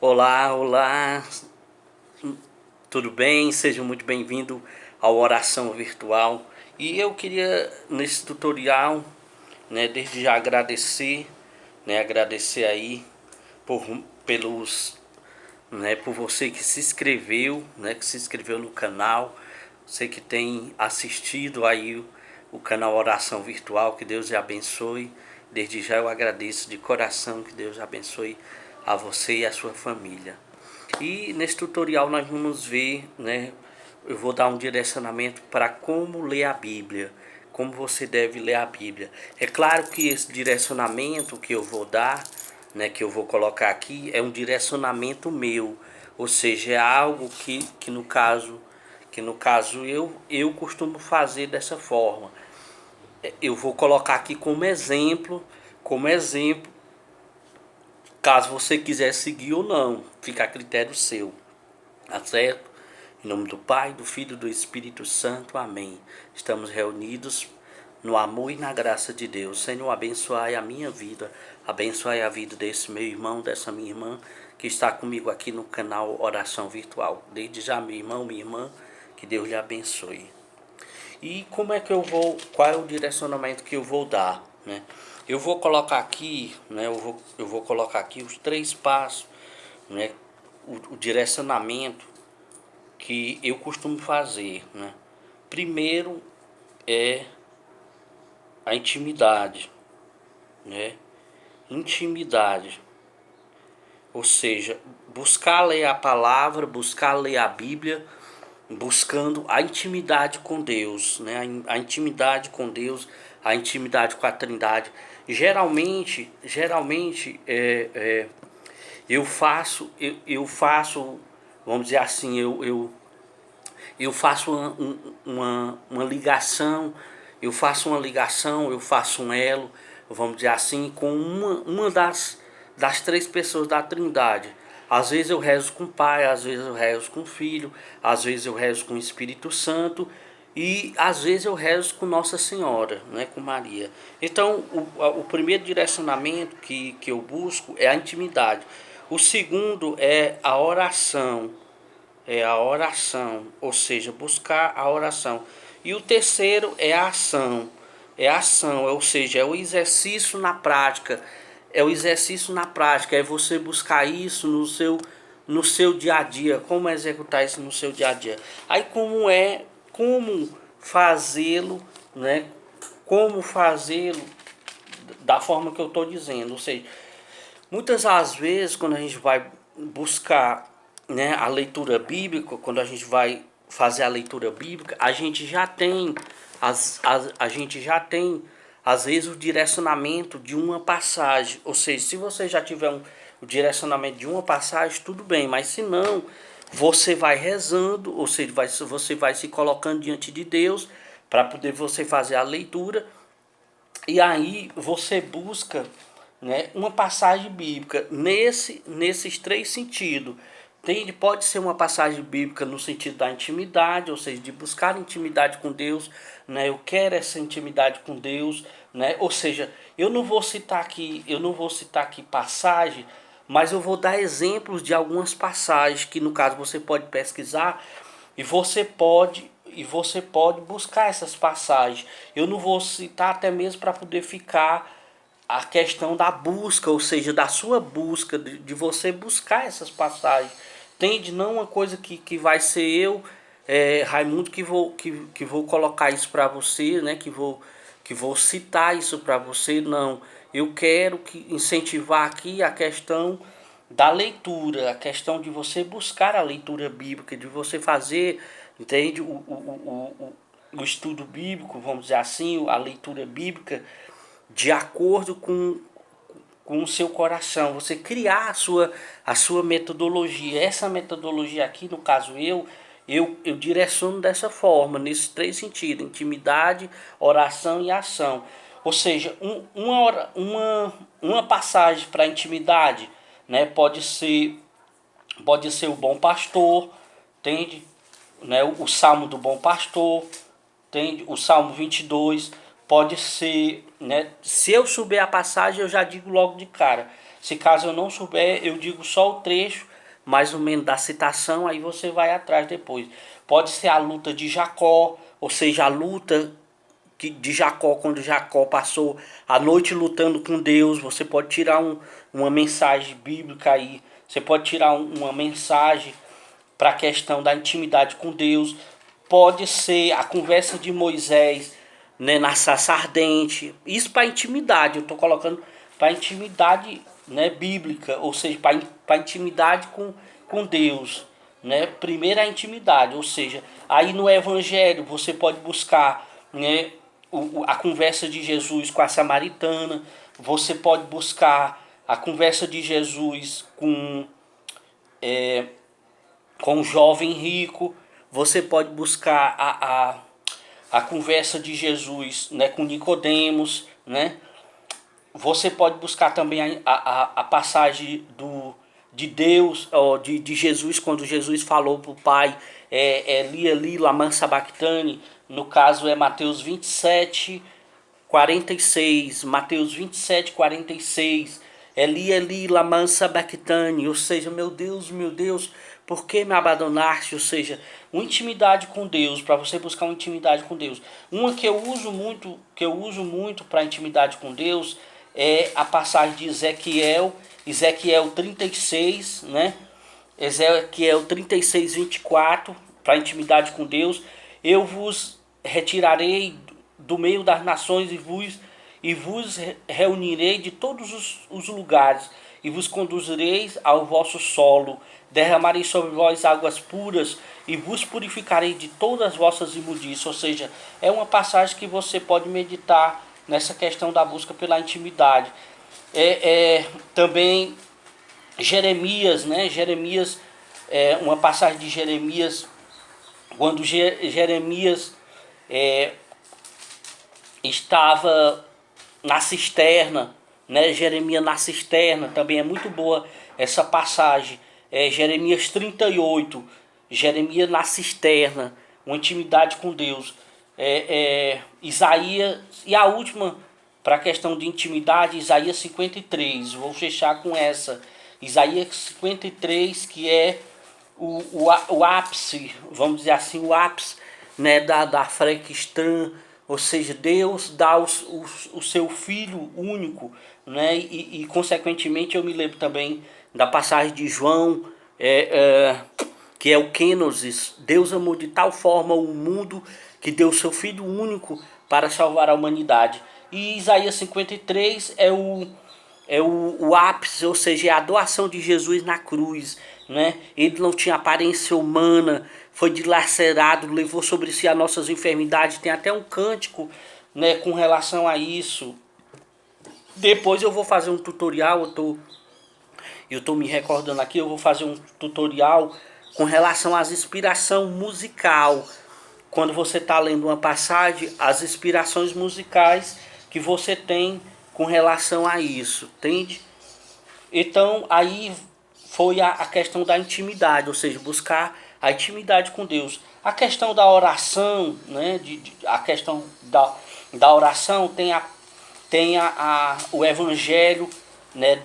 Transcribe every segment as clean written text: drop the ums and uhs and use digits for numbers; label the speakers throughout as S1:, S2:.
S1: Olá, olá, tudo bem? Seja muito bem-vindo ao Oração Virtual. E eu queria, nesse tutorial, desde já agradecer, agradecer aí por, pelos, por você que se inscreveu, que se inscreveu no canal, você que tem assistido aí o canal Oração Virtual, que Deus lhe abençoe. Desde já eu agradeço de coração, que Deus abençoe a você e a sua família. E nesse tutorial nós vamos ver, eu vou dar um direcionamento para como ler a Bíblia, como você deve ler a Bíblia. É claro que esse direcionamento que eu vou dar, que eu vou colocar aqui, é um direcionamento meu, ou seja, é algo que no caso eu costumo fazer dessa forma. Eu vou colocar aqui como exemplo, caso você quiser seguir ou não, fica a critério seu. Tá certo? Em nome do Pai, do Filho e do Espírito Santo. Amém. Estamos reunidos no amor e na graça de Deus. Senhor, abençoai a minha vida, abençoai a vida desse meu irmão, dessa minha irmã, que está comigo aqui no canal Oração Virtual. Desde já, meu irmão, minha irmã, que Deus lhe abençoe. E como é que eu vou, qual é o direcionamento que eu vou dar, Eu vou colocar aqui, eu vou colocar aqui os 3 passos, o direcionamento que eu costumo fazer, Primeiro é a intimidade, né? Intimidade, ou seja, buscar ler a palavra, buscar ler a Bíblia, buscando a intimidade com Deus, A intimidade com Deus, a intimidade com a Trindade. Geralmente, eu faço, vamos dizer assim, eu faço uma ligação, eu faço um elo, vamos dizer assim, com uma das 3 pessoas da Trindade. Às vezes eu rezo com o Pai, às vezes eu rezo com o Filho, às vezes eu rezo com o Espírito Santo e às vezes eu rezo com Nossa Senhora, com Maria. Então, o primeiro direcionamento que eu busco é a intimidade. O segundo é a oração, ou seja, buscar a oração. E o terceiro é a ação, ou seja, é o exercício na prática, é você buscar isso no seu dia a dia, como executar isso no seu dia a dia. Aí como fazê-lo, como fazê-lo da forma que eu estou dizendo, ou seja, muitas das vezes quando a gente vai buscar, a leitura bíblica, quando a gente vai fazer a leitura bíblica, a gente já tem a gente já tem às vezes o direcionamento de uma passagem, ou seja, se você já tiver o direcionamento de uma passagem, tudo bem, mas se não, você vai rezando, ou seja, você vai se colocando diante de Deus para poder você fazer a leitura. E aí você busca, uma passagem bíblica nesses 3 sentidos. Pode ser uma passagem bíblica no sentido da intimidade, ou seja, de buscar intimidade com Deus, Eu quero essa intimidade com Deus, Ou seja, eu não vou citar aqui passagem, mas eu vou dar exemplos de algumas passagens que no caso você pode pesquisar e você pode buscar essas passagens. Eu não vou citar até mesmo para poder ficar a questão da busca, ou seja, da sua busca, de você buscar essas passagens. Entende? Não uma coisa que vai ser eu, Raimundo, que vou colocar isso para você, que vou citar isso para você, não. Eu quero incentivar aqui a questão da leitura, a questão de você buscar a leitura bíblica, de você fazer, entende, o estudo bíblico, vamos dizer assim, a leitura bíblica, de acordo com o seu coração, você criar a sua metodologia. Essa metodologia aqui, no caso eu direciono dessa forma, nesses 3 sentidos: intimidade, oração e ação. Ou seja, uma passagem para intimidade, pode ser o bom pastor, entende? O Salmo do bom pastor, entende? O Salmo 22 pode ser, se eu souber a passagem, eu já digo logo de cara. Se caso eu não souber, eu digo só o trecho mais ou menos da citação, aí você vai atrás depois. Pode ser a luta de Jacó, ou seja, a luta de Jacó, quando Jacó passou a noite lutando com Deus. Você pode tirar uma mensagem bíblica aí, você pode tirar uma mensagem para a questão da intimidade com Deus. Pode ser a conversa de Moisés, né, na sarça ardente. Isso para intimidade, eu estou colocando para intimidade, né, bíblica, ou seja, para intimidade com Deus. Né? Primeiro a intimidade, ou seja, aí no Evangelho você pode buscar, né, a conversa de Jesus com a samaritana, você pode buscar a conversa de Jesus com o jovem rico, você pode buscar a conversa de Jesus, né, com Nicodemos, né? Você pode buscar também a passagem de Deus, de Jesus, quando Jesus falou para o Pai, Eli, Eli, lama sabachthani. No caso é Mateus 27, 46. Mateus 27, 46. Eli, Eli, lama sabachthani. Ou seja, meu Deus, por que me abandonaste? Ou seja, uma intimidade com Deus, para você buscar uma intimidade com Deus. Uma que eu uso muito para intimidade com Deus é a passagem de Ezequiel 36, né? Ezequiel 36, 24, para intimidade com Deus. Eu vos retirarei do meio das nações e vos reunirei de todos os lugares e vos conduzireis ao vosso solo. Derramarei sobre vós águas puras e vos purificarei de todas as vossas imundícias. Ou seja, é uma passagem que você pode meditar nessa questão da busca pela intimidade. Também Jeremias, né? Jeremias, uma passagem de Jeremias, quando Jeremias estava na cisterna, né? Jeremias na cisterna, também é muito boa essa passagem. Jeremias 38, Jeremias na cisterna, uma intimidade com Deus. Isaías, e a última, para a questão de intimidade, Isaías 53, vou fechar com essa. Isaías 53, que é o ápice, vamos dizer assim, o ápice, né, da fé cristã, ou seja, Deus dá o seu Filho único, né, e consequentemente eu me lembro também da passagem de João, que é o Kenosis. Deus amou de tal forma o mundo que deu o seu Filho único para salvar a humanidade. E Isaías 53 é o ápice, ou seja, é a doação de Jesus na cruz, né? Ele não tinha aparência humana, foi dilacerado, levou sobre si as nossas enfermidades. Tem até um cântico, né, com relação a isso. Depois eu vou fazer um tutorial, eu tô me recordando aqui, eu vou fazer um tutorial com relação às inspiração musical. Quando você está lendo uma passagem, as inspirações musicais que você tem com relação a isso, entende? Então aí foi a questão da intimidade, ou seja, buscar a intimidade com Deus. A questão da oração, né? A questão da oração tem o evangelho, né?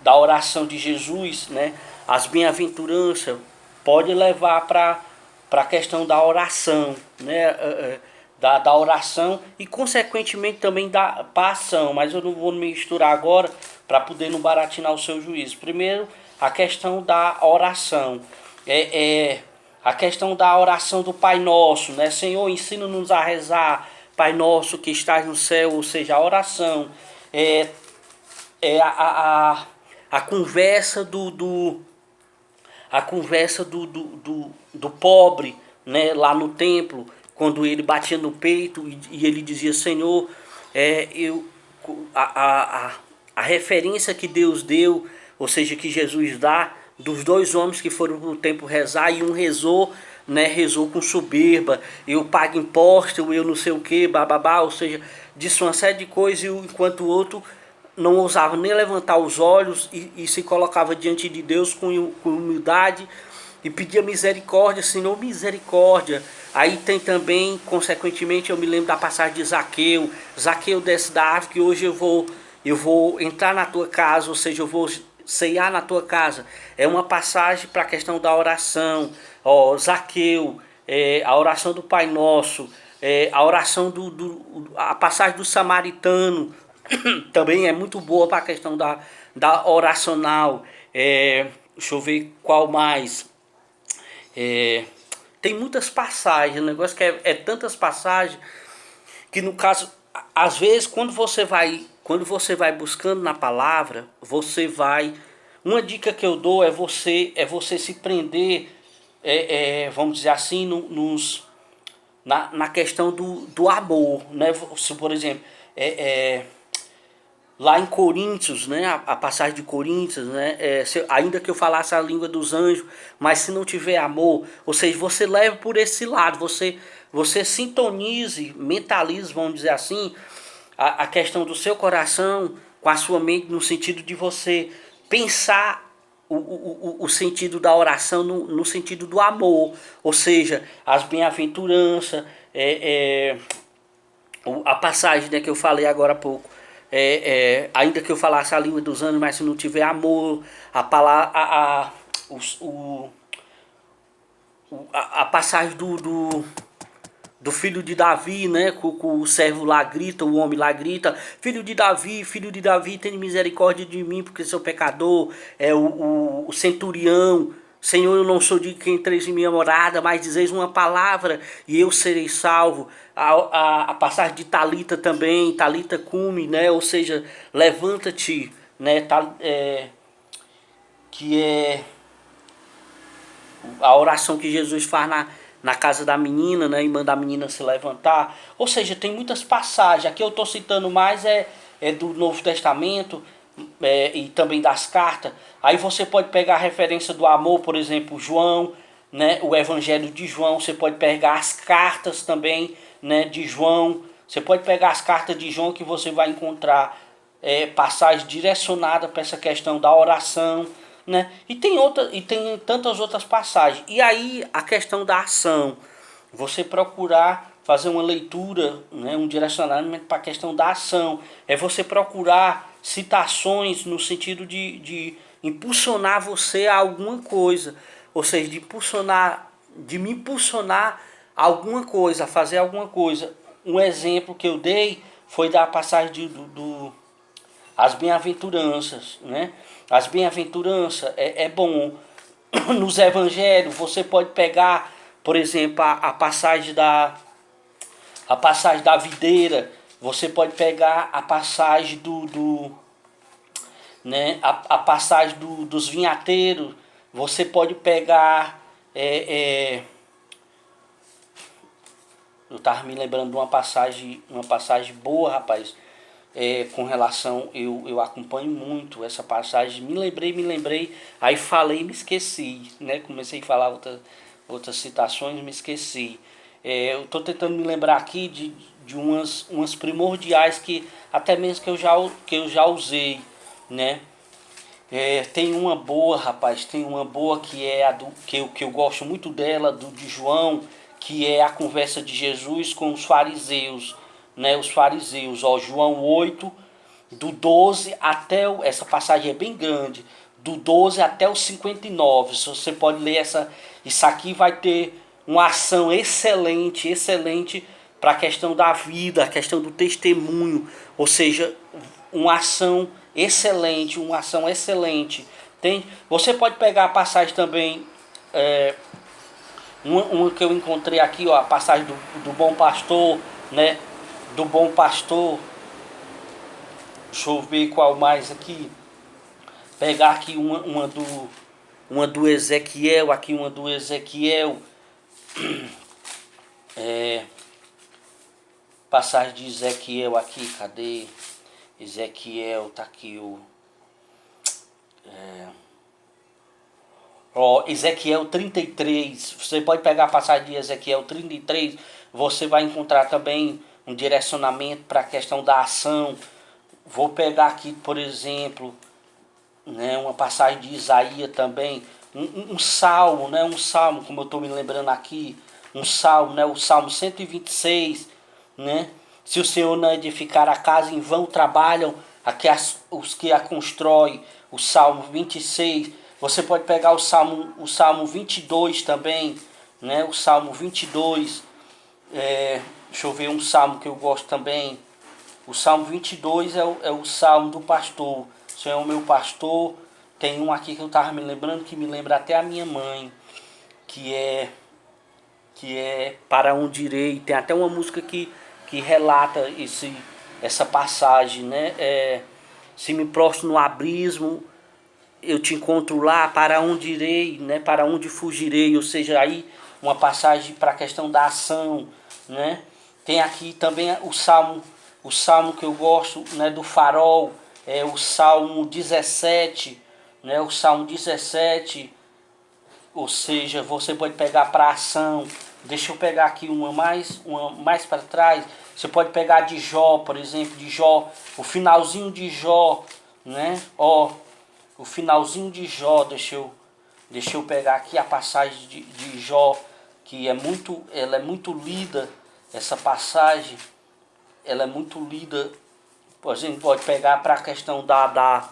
S1: Da oração de Jesus, né? As bem-aventuranças pode levar para a questão da oração, né? Da oração e consequentemente também da ação, mas eu não vou me misturar agora para poder não baratinar o seu juízo. Primeiro, a questão da oração, a questão da oração do Pai Nosso, né? Senhor, ensina-nos a rezar, Pai Nosso que estás no céu, ou seja, a oração a conversa do pobre, né, lá no templo, quando ele batia no peito e ele dizia, Senhor, a referência que Deus deu, ou seja, que Jesus dá, dos dois homens que foram para o templo rezar, e um rezou, né, rezou com soberba, eu pago imposto, eu não sei o que, bababá, ou seja, disse uma série de coisas, enquanto o outro não ousava nem levantar os olhos e se colocava diante de Deus com humildade e pedia misericórdia, Senhor, misericórdia. Aí tem também, consequentemente, eu me lembro da passagem de Zaqueu desce da árvore, que hoje eu vou entrar na tua casa, ou seja, eu vou ceiar na tua casa. É uma passagem para a questão da oração. Ó, Zaqueu, a oração do Pai Nosso, a oração a passagem do samaritano também é muito boa para a questão da oracional. Deixa eu ver qual mais. É, tem muitas passagens, o negócio que é tantas passagens que no caso, às vezes quando você vai buscando na palavra, você vai. Uma dica que eu dou é você se prender, vamos dizer assim, na questão do amor, né? Se, por exemplo, lá em Coríntios, né, a passagem de Coríntios, né, ainda que eu falasse a língua dos anjos, mas se não tiver amor, ou seja, você leva por esse lado, você sintonize, mentalize, vamos dizer assim, a questão do seu coração com a sua mente, no sentido de você pensar o sentido da oração no sentido do amor, ou seja, as bem-aventuranças, a passagem, né, que eu falei agora há pouco, ainda que eu falasse a língua dos anjos, mas se não tiver amor, a palavra, a passagem do filho de Davi, né, com o servo lá grita, o homem lá grita, filho de Davi, tem misericórdia de mim, porque sou pecador. O centurião, Senhor, eu não sou de quem entreis em minha morada, mas dizeis uma palavra e eu serei salvo. A passagem de Talita também, Talita cume, né, ou seja, levanta-te, né, que é a oração que Jesus faz na casa da menina, né, e manda a menina se levantar. Ou seja, tem muitas passagens. Aqui eu estou citando mais do Novo Testamento, e também das cartas. Aí você pode pegar a referência do amor, por exemplo, João, né, o Evangelho de João. Você pode pegar as cartas também, né, de João. Você pode pegar as cartas de João que você vai encontrar passagens direcionadas para essa questão da oração, né? E tem tantas outras passagens. E aí a questão da ação, você procurar fazer uma leitura, né, um direcionamento para a questão da ação, é você procurar citações no sentido de impulsionar você a alguma coisa, ou seja, de me impulsionar a alguma coisa, a fazer alguma coisa. Um exemplo que eu dei foi da passagem as bem-aventuranças, né? As bem-aventuranças é bom. Nos evangelhos você pode pegar, por exemplo, a passagem da videira. Você pode pegar a passagem né, a passagem dos vinhateiros. Você pode pegar eu estava me lembrando de uma passagem boa, rapaz. Com relação, eu acompanho muito essa passagem, me lembrei, aí falei e me esqueci, né? Comecei a falar outras citações, me esqueci. Eu estou tentando me lembrar aqui de umas primordiais que até mesmo que eu já usei, né? Tem uma boa, rapaz, tem uma boa que é que eu gosto muito dela, de João, que é a conversa de Jesus com os fariseus, né? Os fariseus, ó, João 8, do 12 até essa passagem é bem grande, do 12 até o 59. Se você pode ler isso aqui vai ter uma ação excelente para a questão da vida, a questão do testemunho, ou seja, uma ação excelente. Tem, você pode pegar a passagem também, uma que eu encontrei aqui, ó, a passagem do bom pastor, né? Do bom pastor. Deixa eu ver qual mais aqui. Pegar aqui uma do Ezequiel, aqui uma do Ezequiel. Passagem de Ezequiel aqui, cadê? Ezequiel, tá aqui Ezequiel 33. Você pode pegar a passagem de Ezequiel 33, você vai encontrar também um direcionamento para a questão da ação. Vou pegar aqui, por exemplo, né, uma passagem de Isaías também, um salmo, né, um salmo, como eu estou me lembrando aqui, um salmo, né, o Salmo 126, né? Se o Senhor não edificar a casa, em vão trabalham aqui os que a constroem, o Salmo 26. Você pode pegar o Salmo 22 também, né? O Salmo 22, deixa eu ver um salmo que eu gosto também. O Salmo 22 é o salmo do pastor. O Senhor é o meu pastor. Tem um aqui que eu estava me lembrando, que me lembra até a minha mãe, que é Para Onde Irei. Tem até uma música que relata essa passagem, né? Se me prostro no abismo, eu te encontro lá, para onde irei, né? Para onde fugirei, ou seja, aí uma passagem para a questão da ação, né? Tem aqui também o salmo que eu gosto, né, do farol, é o Salmo 17, né? O Salmo 17, ou seja, você pode pegar para ação. Deixa eu pegar aqui uma mais para trás. Você pode pegar de Jó, por exemplo, de Jó, o finalzinho de Jó, né? O finalzinho de Jó, deixa eu pegar aqui a passagem de Jó, que ela é muito lida, essa passagem, ela é muito lida. A gente pode pegar para a questão da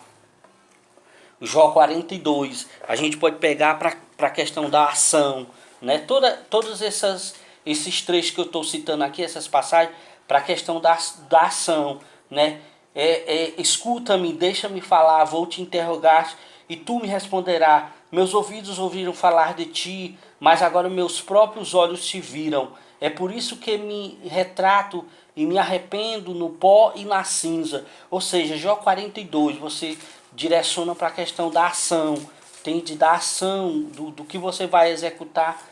S1: Jó 42, a gente pode pegar para a questão da ação, né? Todos esses trechos que eu estou citando aqui, essas passagens, para a questão da ação, né? Escuta-me, deixa-me falar, vou te interrogar e tu me responderás. Meus ouvidos ouviram falar de ti, mas agora meus próprios olhos te viram. É por isso que me retrato e me arrependo no pó e na cinza. Ou seja, Jó 42, você direciona para a questão da ação, entende? Da ação, do que você vai executar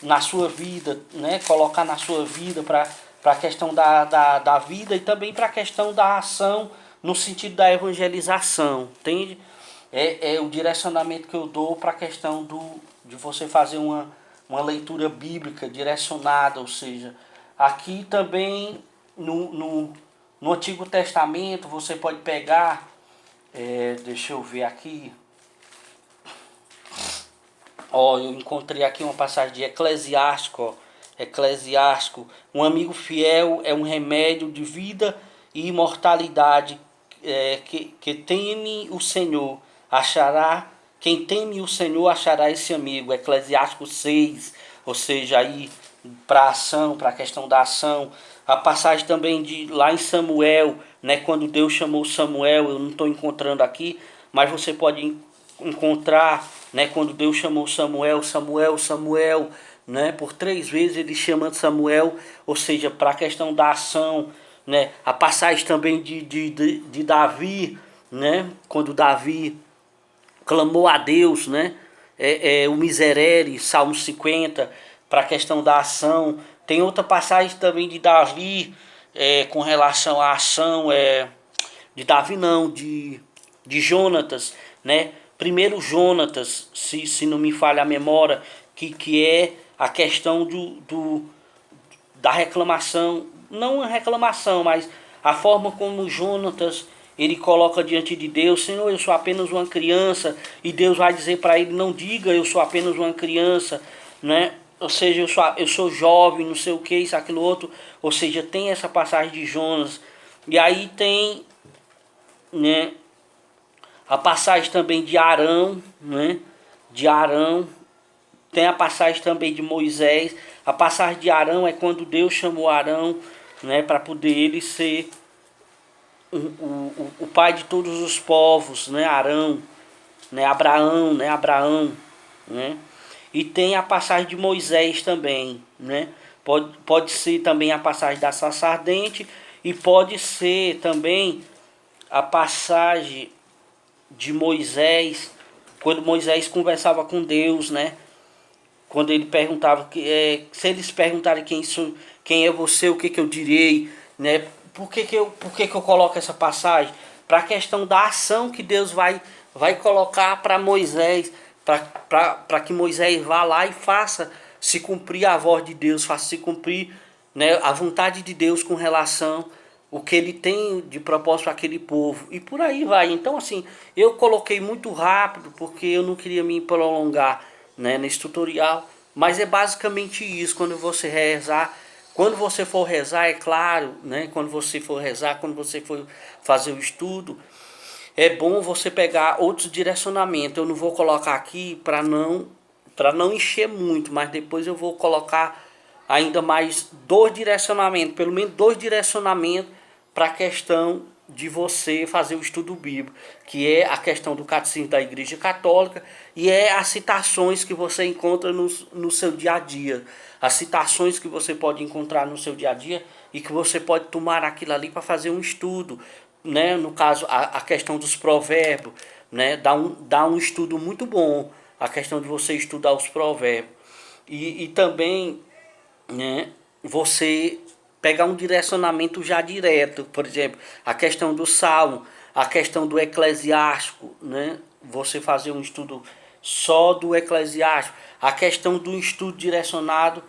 S1: na sua vida, né? Colocar na sua vida para a questão da vida e também para a questão da ação no sentido da evangelização, entende? É o direcionamento que eu dou para a questão de você fazer uma leitura bíblica direcionada, ou seja, aqui também no Antigo Testamento você pode pegar, deixa eu ver aqui, eu encontrei aqui uma passagem de Eclesiástico, Eclesiástico, um amigo fiel é um remédio de vida e imortalidade, que teme o Senhor, achará, quem teme o Senhor achará esse amigo, Eclesiástico 6, ou seja, aí para a ação, para a questão da ação. A passagem também lá em Samuel, né, quando Deus chamou Samuel, eu não estou encontrando aqui, mas você pode encontrar, né, quando Deus chamou Samuel, Samuel, Samuel, né, por 3 vezes ele chama Samuel, ou seja, para a questão da ação, né, a passagem também de Davi, né, quando Davi clamou a Deus, né, o miserere, Salmo 50, para a questão da ação. Tem outra passagem também de Davi, com relação à ação, de Davi não, de Jonatas, né? Primeiro Jonatas, se não me falha a memória, que é a questão da reclamação, não a reclamação, mas a forma como Jonatas ele coloca diante de Deus: Senhor, eu sou apenas uma criança, e Deus vai dizer para ele: não diga eu sou apenas uma criança, né? Ou seja, eu sou jovem, não sei o que, isso, aquilo, outro. Ou seja, tem essa passagem de Jonas. E aí tem, né, a passagem também de Arão, né? De Arão. Tem a passagem também de Moisés. A passagem de Arão é quando Deus chamou Arão, né, para poder ele ser o pai de todos os povos, né? Arão, né? Abraão, né? Abraão, né? E tem a passagem de Moisés também, né? Pode ser também a passagem da sarça ardente, e pode ser também a passagem de Moisés, quando Moisés conversava com Deus, né? Quando ele perguntava, se eles perguntarem quem é você, o que eu direi, né? Por que eu coloco essa passagem? Para a questão da ação que Deus vai colocar para Moisés, para que Moisés vá lá e faça se cumprir a voz de Deus, faça se cumprir, né, a vontade de Deus com relação o que ele tem de propósito para aquele povo, e por aí vai. Então, assim, eu coloquei muito rápido porque eu não queria me prolongar, né, nesse tutorial, mas é basicamente isso. Quando você rezar Quando você for rezar, é claro, né? Quando você for rezar, quando você for fazer o estudo, é bom você pegar outros direcionamentos. Eu não vou colocar aqui para não encher muito, mas depois eu vou colocar ainda mais dois direcionamentos, pelo menos dois direcionamentos para a questão de você fazer o estudo bíblico, que é a questão do catecismo da Igreja Católica e é as citações que você encontra no seu dia a dia, as citações que você pode encontrar no seu dia a dia e que você pode tomar aquilo ali para fazer um estudo, né? No caso, a questão dos provérbios, né? Dá um estudo muito bom, a questão de você estudar os provérbios. E também, né, você pegar um direcionamento já direto, por exemplo, a questão do Salmo, a questão do Eclesiástico, né, você fazer um estudo só do Eclesiástico, a questão do estudo direcionado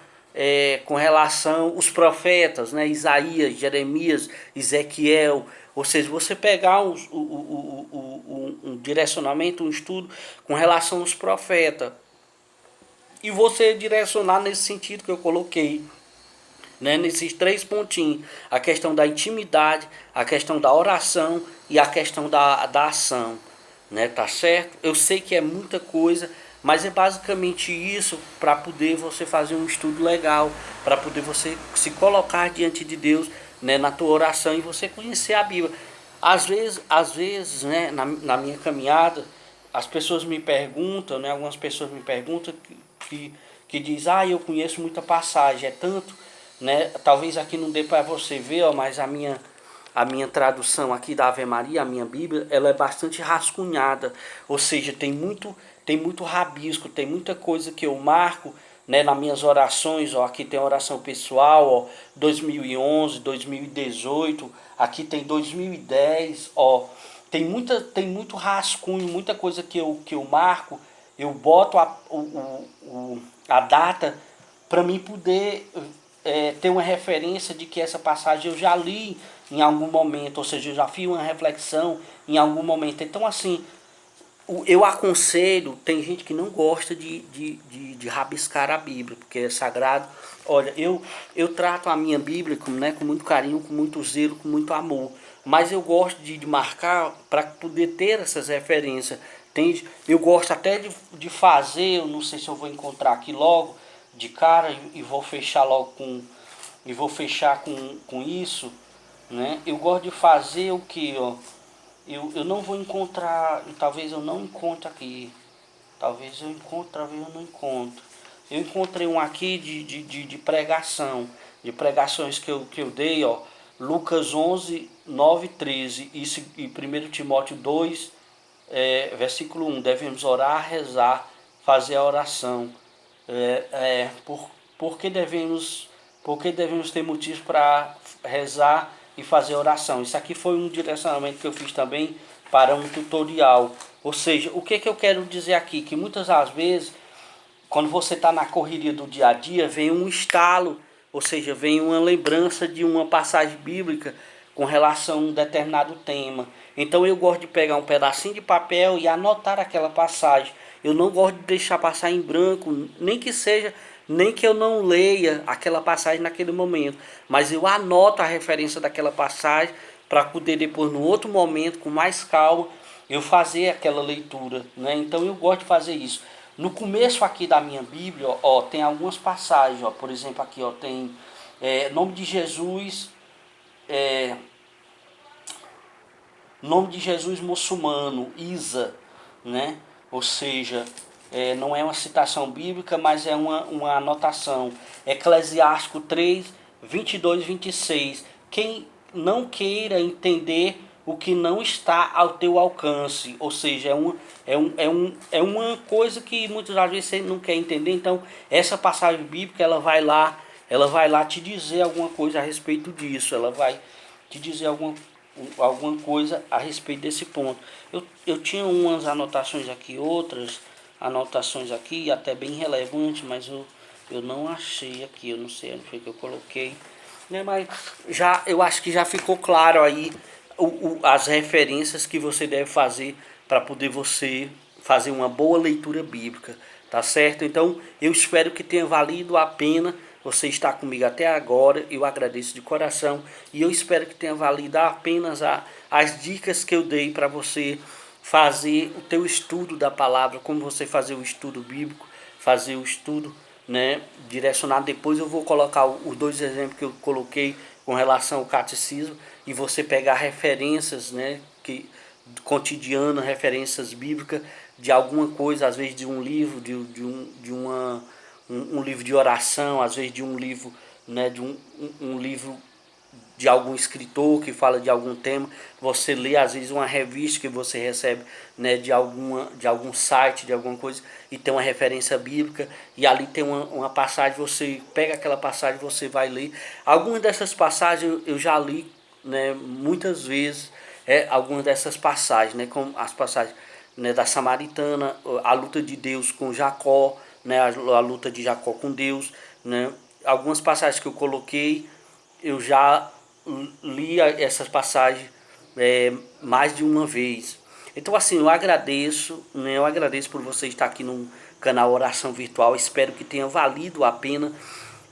S1: com relação aos profetas, né, Isaías, Jeremias, Ezequiel, ou seja, você pegar um direcionamento, um estudo com relação aos profetas, e você direcionar nesse sentido que eu coloquei, né, nesses três pontinhos, a questão da intimidade, a questão da oração e a questão da ação, né, tá certo? Eu sei que é muita coisa, mas é basicamente isso para poder você fazer um estudo legal, para poder você se colocar diante de Deus, né, na tua oração e você conhecer a Bíblia. Às vezes, né, na minha caminhada, as pessoas me perguntam, né, algumas pessoas me perguntam que diz, eu conheço muita passagem, é tanto, né? Talvez aqui não dê para você ver, ó, mas a minha tradução aqui da Ave Maria, a minha Bíblia, ela é bastante rascunhada, ou seja, tem muito rabisco, tem muita coisa que eu marco, né, nas minhas orações, ó, aqui tem oração pessoal, ó, 2011, 2018, aqui tem 2010, ó, tem muito rascunho, muita coisa que eu marco, eu boto a data para mim poder ter uma referência de que essa passagem eu já li em algum momento, ou seja, eu já fiz uma reflexão em algum momento. Então, assim, eu aconselho, tem gente que não gosta de rabiscar a Bíblia, porque é sagrado. Olha, eu trato a minha Bíblia com muito carinho, com muito zelo, com muito amor. Mas eu gosto de marcar para poder ter essas referências. Entende? Eu gosto até de fazer, eu não sei se eu vou encontrar aqui logo, de cara, e vou fechar logo e vou fechar com isso, né? Eu gosto de fazer o que, ó. Eu não vou encontrar, talvez eu não encontre aqui. Talvez eu encontre, talvez eu não encontro. Eu encontrei um aqui de pregação, de pregações que eu dei, ó. Lucas 11, 9, 13 e 1 Timóteo 2, versículo 1. Devemos orar, rezar, fazer a oração. Por que devemos ter motivos para rezar e fazer oração? Isso aqui foi um direcionamento que eu fiz também para um tutorial. Ou seja, o que eu quero dizer aqui? Que muitas das vezes, quando você está na correria do dia a dia, vem um estalo, ou seja, vem uma lembrança de uma passagem bíblica com relação a um determinado tema. Então eu gosto de pegar um pedacinho de papel e anotar aquela passagem. Eu não gosto de deixar passar em branco, nem que eu não leia aquela passagem naquele momento, mas eu anoto a referência daquela passagem para poder depois, no outro momento, com mais calma, eu fazer aquela leitura, né? Então eu gosto de fazer isso. No começo aqui da minha Bíblia, ó, tem algumas passagens, ó, por exemplo, aqui, ó, tem nome de Jesus, nome de Jesus muçulmano, Isa, né? Ou seja, não é uma citação bíblica, mas é uma anotação. Eclesiástico 3, 22 e 26. Quem não queira entender o que não está ao teu alcance, ou seja, é uma coisa que muitas das vezes você não quer entender. Então, essa passagem bíblica, ela vai lá te dizer alguma coisa a respeito disso, ela vai te dizer alguma coisa a respeito desse ponto. Eu tinha umas anotações aqui, outras anotações aqui, até bem relevantes, mas eu não achei aqui, eu não sei onde foi que eu coloquei, né? Mas eu acho que já ficou claro aí as referências que você deve fazer para poder você fazer uma boa leitura bíblica, tá certo? Então eu espero que tenha valido a pena você está comigo até agora, eu agradeço de coração e eu espero que tenha valido apenas as dicas que eu dei para você fazer o teu estudo da palavra, como você fazer o estudo bíblico, fazer o estudo, né, direcionado. Depois eu vou colocar os dois exemplos que eu coloquei com relação ao catecismo e você pegar referências, né, cotidianas, referências bíblicas de alguma coisa, às vezes de um livro, um livro de oração, às vezes de um livro, né, um livro de algum escritor que fala de algum tema, você lê às vezes uma revista que você recebe, né, de algum site, de alguma coisa, e tem uma referência bíblica, e ali tem uma passagem, você pega aquela passagem, você vai ler. Algumas dessas passagens eu já li, né, muitas vezes, algumas dessas passagens, né, como as passagens, né, da Samaritana, a luta de Deus com Jacó, né, a luta de Jacó com Deus, né, algumas passagens que eu coloquei, eu já li essas passagens mais de uma vez. Então assim, eu agradeço, né, eu agradeço por você estar aqui no canal Oração Virtual. Espero que tenha valido a pena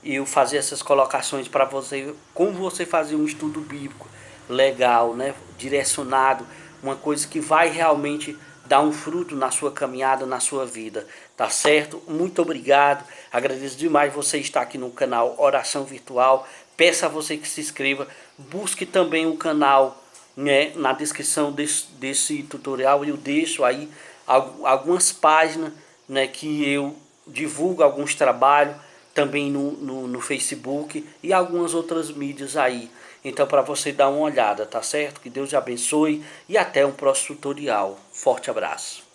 S1: eu fazer essas colocações para você, como você fazer um estudo bíblico legal, né, direcionado, uma coisa que vai realmente dar um fruto na sua caminhada, na sua vida, tá certo? Muito obrigado, agradeço demais você estar aqui no canal Oração Virtual. Peço a você que se inscreva, busque também o canal, né, na descrição desse tutorial eu deixo aí algumas páginas, né, que eu divulgo alguns trabalhos também no Facebook e algumas outras mídias aí. Então para você dar uma olhada, tá certo? Que Deus te abençoe e até um próximo tutorial. Forte abraço.